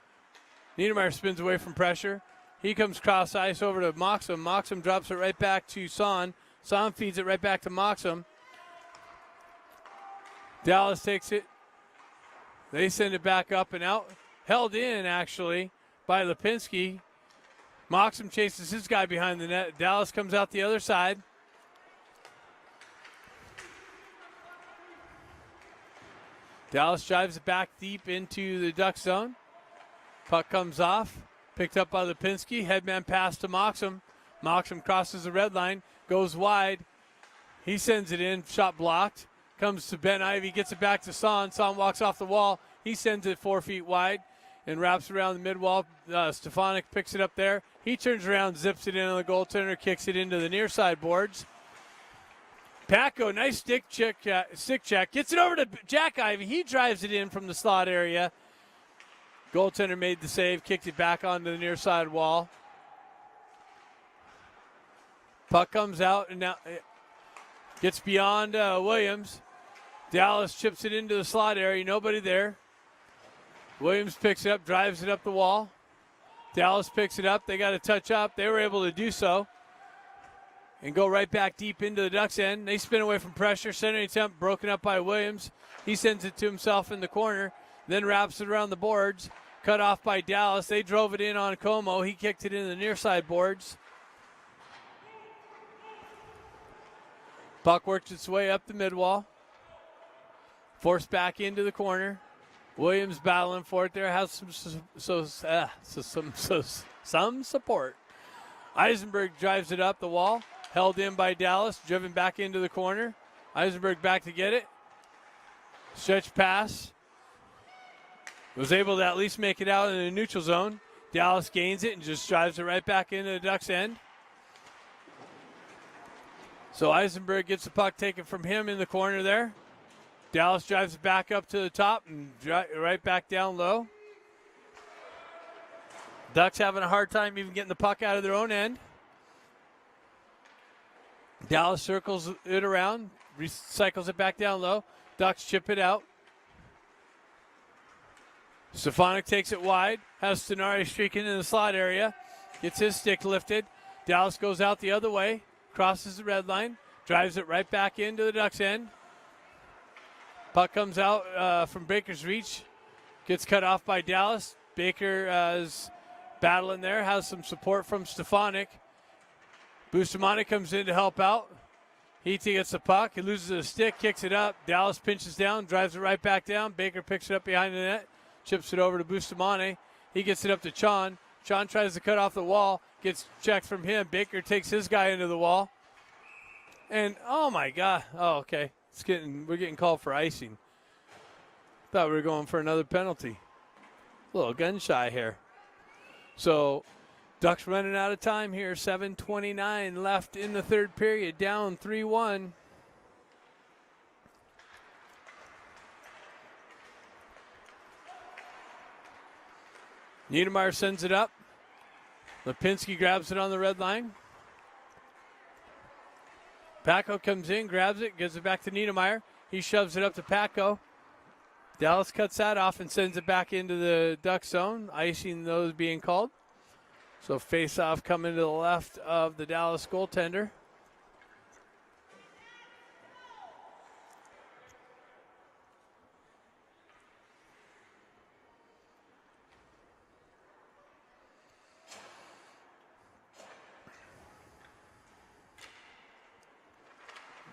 Niedermeyer spins away from pressure. He comes cross ice over to Moxham. Moxham drops it right back to Son. Son feeds it right back to Moxham. Dallas takes it. They send it back up and out. Held in, actually, by Lipinski. Moxham chases his guy behind the net. Dallas comes out the other side. Dallas drives it back deep into the Duck zone. Puck comes off. Picked up by Lipinski. Headman pass to Moxham. Moxham crosses the red line. Goes wide. He sends it in. Shot blocked. Comes to Ben Ivy. Gets it back to Son. Son walks off the wall. He sends it 4 feet wide and wraps around the mid wall. Stefanik picks it up there. He turns around, zips it in on the goaltender, kicks it into the near side boards. Paco, nice stick check. Gets it over to Jack Ivy. He drives it in from the slot area. Goaltender made the save, kicked it back onto the near side wall. Puck comes out and now gets beyond Williams. Dallas chips it into the slot area. Nobody there. Williams picks it up, drives it up the wall. Dallas picks it up. They got to touch up. They were able to do so and go right back deep into the Ducks' end. They spin away from pressure. Center attempt broken up by Williams. He sends it to himself in the corner, then wraps it around the boards. Cut off by Dallas. They drove it in on Como. He kicked it into the near side boards. Puck works its way up the mid wall. Forced back into the corner. Williams battling for it there. Has some support. Eisenberg drives it up the wall. Held in by Dallas. Driven back into the corner. Eisenberg back to get it. Stretch pass. Was able to at least make it out in the neutral zone. Dallas gains it and just drives it right back into the Ducks' end. So Eisenberg gets the puck taken from him in the corner there. Dallas drives it back up to the top and right back down low. Ducks having a hard time even getting the puck out of their own end. Dallas circles it around, recycles it back down low. Ducks chip it out. Stefanik takes it wide, has Stenari streaking in the slot area, gets his stick lifted. Dallas goes out the other way, crosses the red line, drives it right back into the Ducks' end. Puck comes out from Baker's reach, gets cut off by Dallas. Baker is battling there, has some support from Stefanik. Bustamante comes in to help out. He gets the puck, he loses a stick, kicks it up. Dallas pinches down, drives it right back down. Baker picks it up behind the net, chips it over to Bustamante. He gets it up to Chon. Chon tries to cut off the wall, gets checked from him. Baker takes his guy into the wall. And, oh, my God. Oh, okay. We're getting called for icing. Thought we were going for another penalty. A little gun shy here. So, Ducks running out of time here. 7:29 left in the third period. Down 3-1. Niedermeyer sends it up. Lipinski grabs it on the red line. Paco comes in, grabs it, gives it back to Niedermeyer. He shoves it up to Paco. Dallas cuts that off and sends it back into the Duck zone. Icing those being called. So face-off coming to the left of the Dallas goaltender.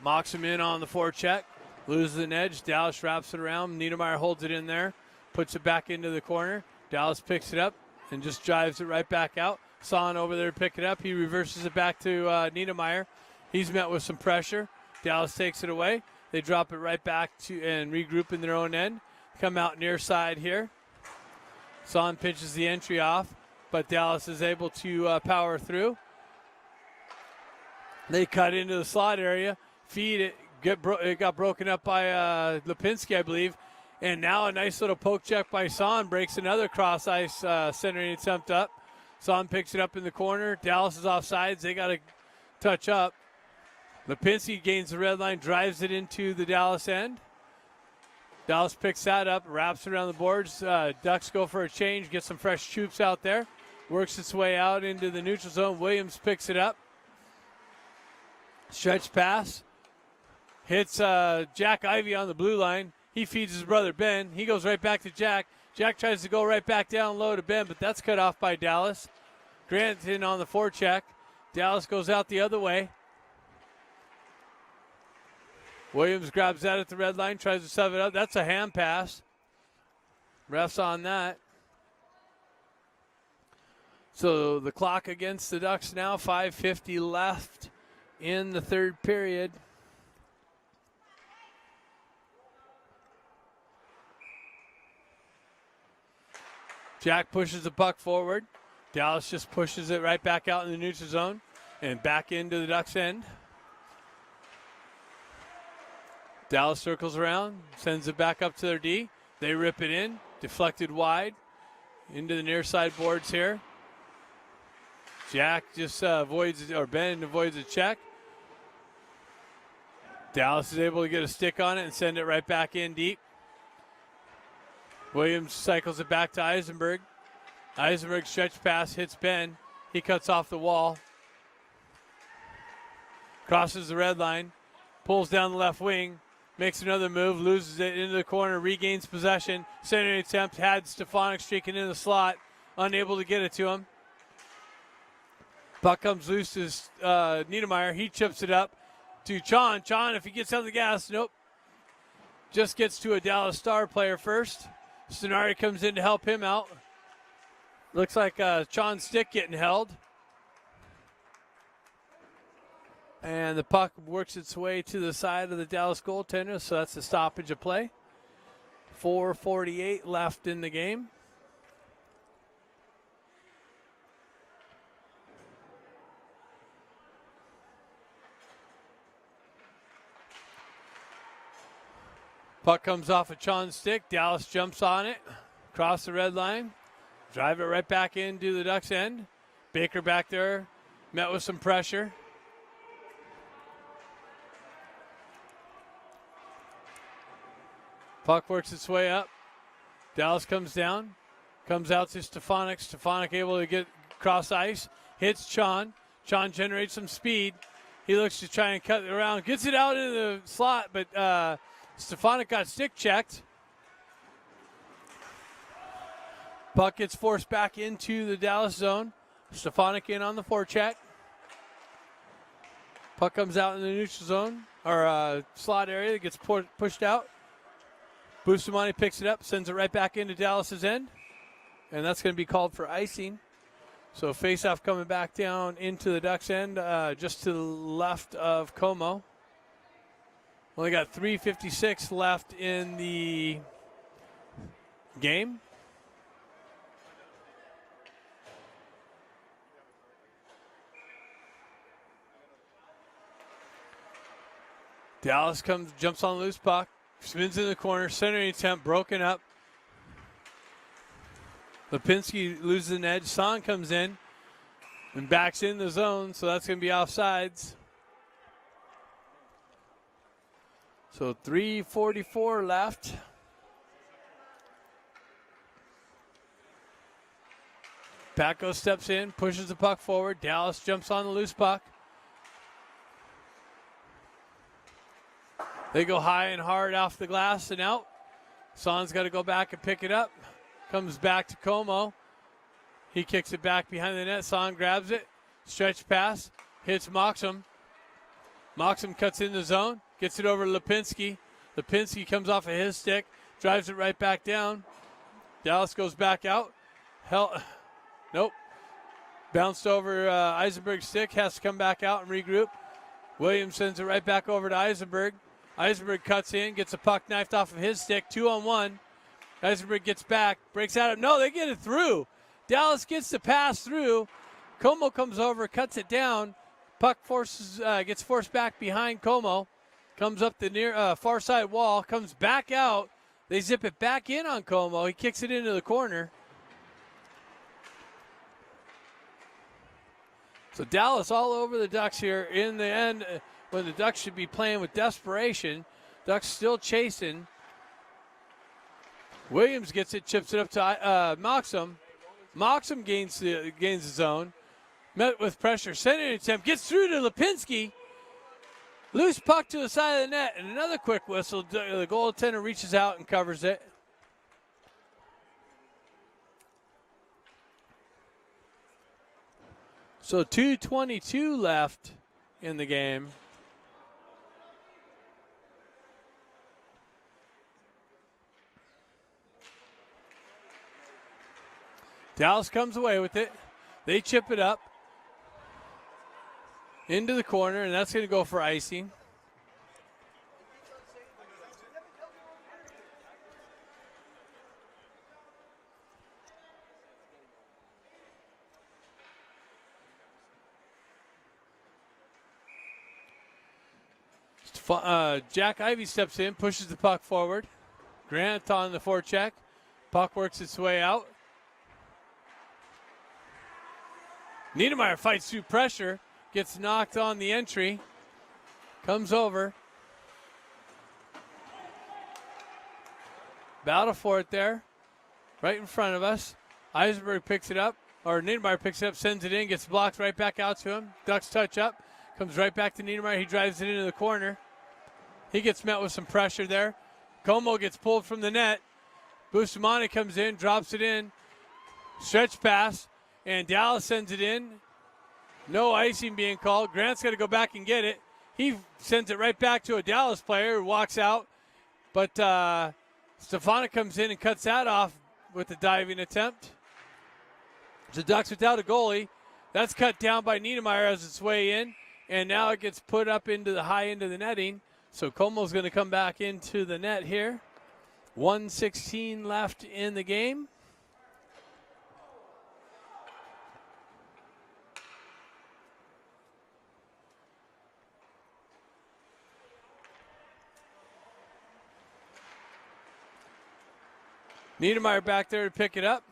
Mocks him in on the forecheck. Loses an edge. Dallas wraps it around. Niedermeyer holds it in there. Puts it back into the corner. Dallas picks it up and just drives it right back out. Son over there to pick it up. He reverses it back to Niedermeyer. He's met with some pressure. Dallas takes it away. They drop it right back to and regroup in their own end. Come out near side here. Son pitches the entry off, but Dallas is able to power through. They cut into the slot area, feed it. It got broken up by Lipinski, I believe. And now a nice little poke check by Son breaks another cross ice centering attempt up. Son picks it up in the corner. Dallas is offsides. They got to touch up. Lipinski gains the red line, drives it into the Dallas end. Dallas picks that up, wraps it around the boards. Ducks go for a change, get some fresh troops out there. Works its way out into the neutral zone. Williams picks it up. Stretch pass. Hits Jack Ivey on the blue line. He feeds his brother Ben. He goes right back to Jack. Jack tries to go right back down low to Ben, but that's cut off by Dallas. Grant in on the forecheck. Dallas goes out the other way. Williams grabs that at the red line, tries to shove it up. That's a hand pass. Refs on that. So the clock against the Ducks now, 5:50 left in the third period. Jack pushes the puck forward. Dallas just pushes it right back out in the neutral zone and back into the Ducks' end. Dallas circles around, sends it back up to their D. They rip it in, deflected wide into the near side boards here. Jack just Ben avoids a check. Dallas is able to get a stick on it and send it right back in deep. Williams cycles it back to Eisenberg. Eisenberg stretch pass hits Ben. He cuts off the wall. Crosses the red line. Pulls down the left wing. Makes another move. Loses it into the corner. Regains possession. Centering attempt. Had Stefanik streaking in the slot. Unable to get it to him. Puck comes loose to Niedermeyer. He chips it up to Chon. Chon, if he gets on the gas, nope. Just gets to a Dallas Star player first. Stenari comes in to help him out. Looks like Chon's stick getting held. And the puck works its way to the side of the Dallas goaltender, so that's a stoppage of play. 4:48 left in the game. Puck comes off of Chon's stick. Dallas jumps on it, across the red line, drive it right back into the Ducks' end. Baker back there, met with some pressure. Puck works its way up. Dallas comes down, comes out to Stefanik. Stefanik able to get cross ice, hits Chon. Chon generates some speed. He looks to try and cut it around, gets it out into the slot, but Stefanik got stick checked. Puck gets forced back into the Dallas zone. Stefanik in on the forecheck. Puck comes out in the neutral zone, or slot area that gets pushed out. Bustamante picks it up, sends it right back into Dallas's end, and that's going to be called for icing. So face-off coming back down into the Ducks' end, just to the left of Como. Only got 3:56 left in the game. Dallas jumps on the loose puck, spins in the corner, centering attempt broken up. Lipinski loses an edge. Son comes in and backs in the zone, so that's going to be offsides. So 3:44 left. Paco steps in, pushes the puck forward. Dallas jumps on the loose puck. They go high and hard off the glass and out. Son's got to go back and pick it up. Comes back to Como. He kicks it back behind the net. Son grabs it. Stretch pass. Hits Moxham. Moxham cuts in the zone, gets it over to Lipinski. Lipinski comes off of his stick, drives it right back down. Dallas goes back out. Nope. Bounced over Eisenberg's stick, has to come back out and regroup. Williams sends it right back over to Eisenberg. Eisenberg cuts in, gets a puck knifed off of his stick, 2-on-1. Eisenberg gets back, breaks out of, no, they get it through. Dallas gets the pass through. Como comes over, cuts it down. Puck gets forced back behind Como. Comes up the far side wall, comes back out. They zip it back in on Como. He kicks it into the corner. So Dallas all over the Ducks here in the end when the Ducks should be playing with desperation. Ducks still chasing. Williams gets it, chips it up to Moxham. Moxham gains the zone. Met with pressure, sending an attempt, gets through to Lipinski. Loose puck to the side of the net, and another quick whistle. The goaltender reaches out and covers it. So 2:22 left in the game. Dallas comes away with it. They chip it up into the corner, and that's going to go for icing. Jack Ivey steps in, pushes the puck forward. Grant on the forecheck. Puck works its way out. Niedermeyer fights through pressure, gets knocked on the entry, comes over. Battle for it there, right in front of us. Eisenberg picks it up, or Niedermeyer picks it up, sends it in, gets blocked right back out to him. Ducks touch up, comes right back to Niedermeyer. He drives it into the corner. He gets met with some pressure there. Como gets pulled from the net. Bustamante comes in, drops it in. Stretch pass, and Dallas sends it in. No icing being called. Grant's got to go back and get it. He sends it right back to a Dallas player who walks out. But Stefanik comes in and cuts that off with the diving attempt. The Ducks without a goalie. That's cut down by Niedermeyer as it's way in. And now it gets put up into the high end of the netting. So Como's going to come back into the net here. 1:16 left in the game. Niedermeyer back there to pick it up.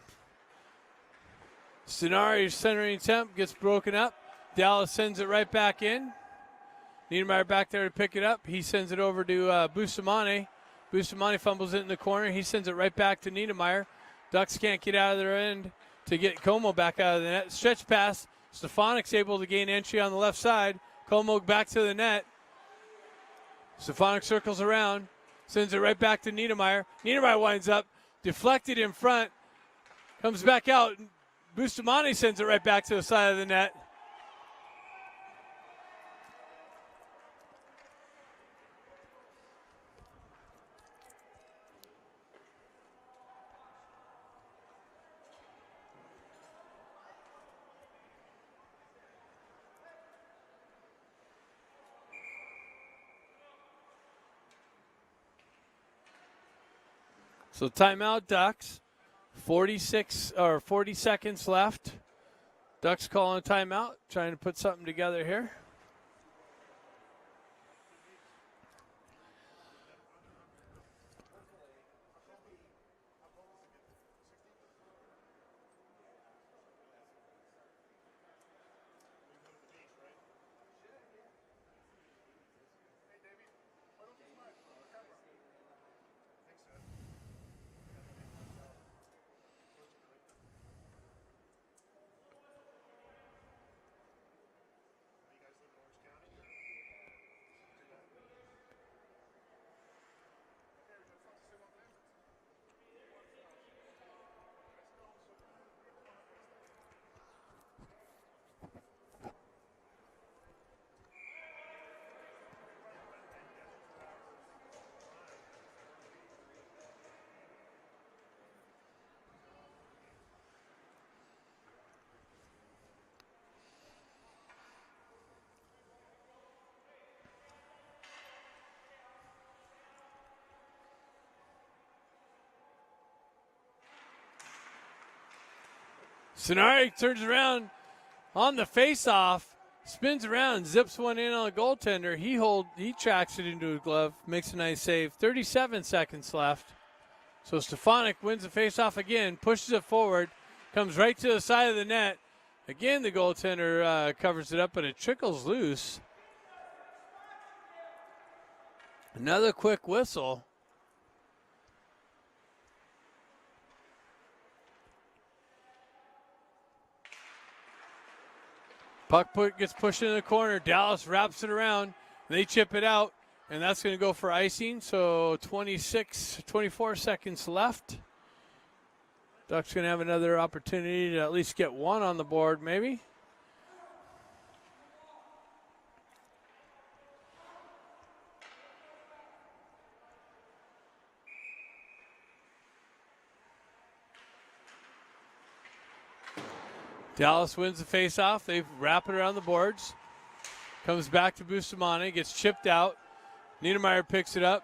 Stenari's centering attempt gets broken up. Dallas sends it right back in. Niedermeyer back there to pick it up. He sends it over to Bustamante. Bustamante fumbles it in the corner. He sends it right back to Niedermeyer. Ducks can't get out of their end to get Como back out of the net. Stretch pass. Stefanik's able to gain entry on the left side. Como back to the net. Stefanik circles around. Sends it right back to Niedermeyer. Niedermeyer winds up. Deflected in front. Comes back out. Bustamante sends it right back to the side of the net. So timeout, Ducks. 40 seconds left. Ducks calling a timeout, trying to put something together here. Sonari turns around on the face-off, spins around, zips one in on the goaltender. He tracks it into his glove, makes a nice save. 37 seconds left. So Stefanik wins the face-off again, pushes it forward, comes right to the side of the net. Again, the goaltender covers it up, but it trickles loose. Another quick whistle. Puck gets pushed into the corner. Dallas wraps it around. They chip it out, and that's going to go for icing. So 24 seconds left. Ducks going to have another opportunity to at least get one on the board, maybe. Dallas wins the faceoff. They wrap it around the boards. Comes back to Bustamante. Gets chipped out. Niedermeyer picks it up.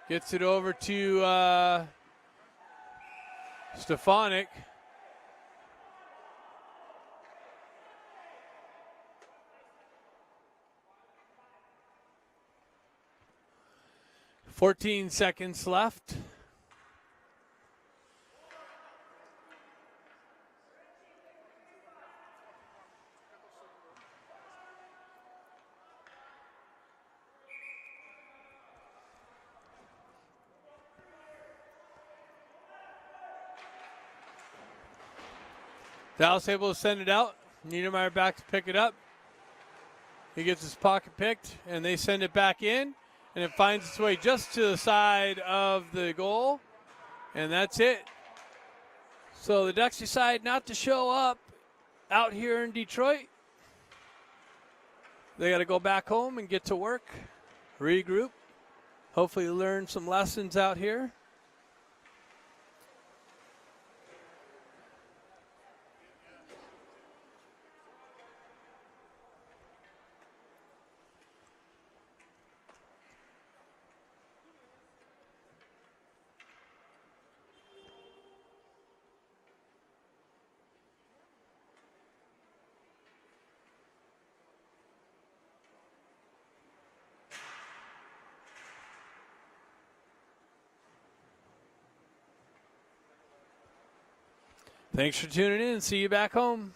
Gets it over to Stefanik. "14 seconds left. Dallas able to send it out. Niedermeyer back to pick it up. He gets his pocket picked, and they send it back in, and it finds its way just to the side of the goal, and that's it. So the Ducks decide not to show up out here in Detroit. They got to go back home and get to work, regroup, hopefully learn some lessons out here. Thanks for tuning in. See you back home.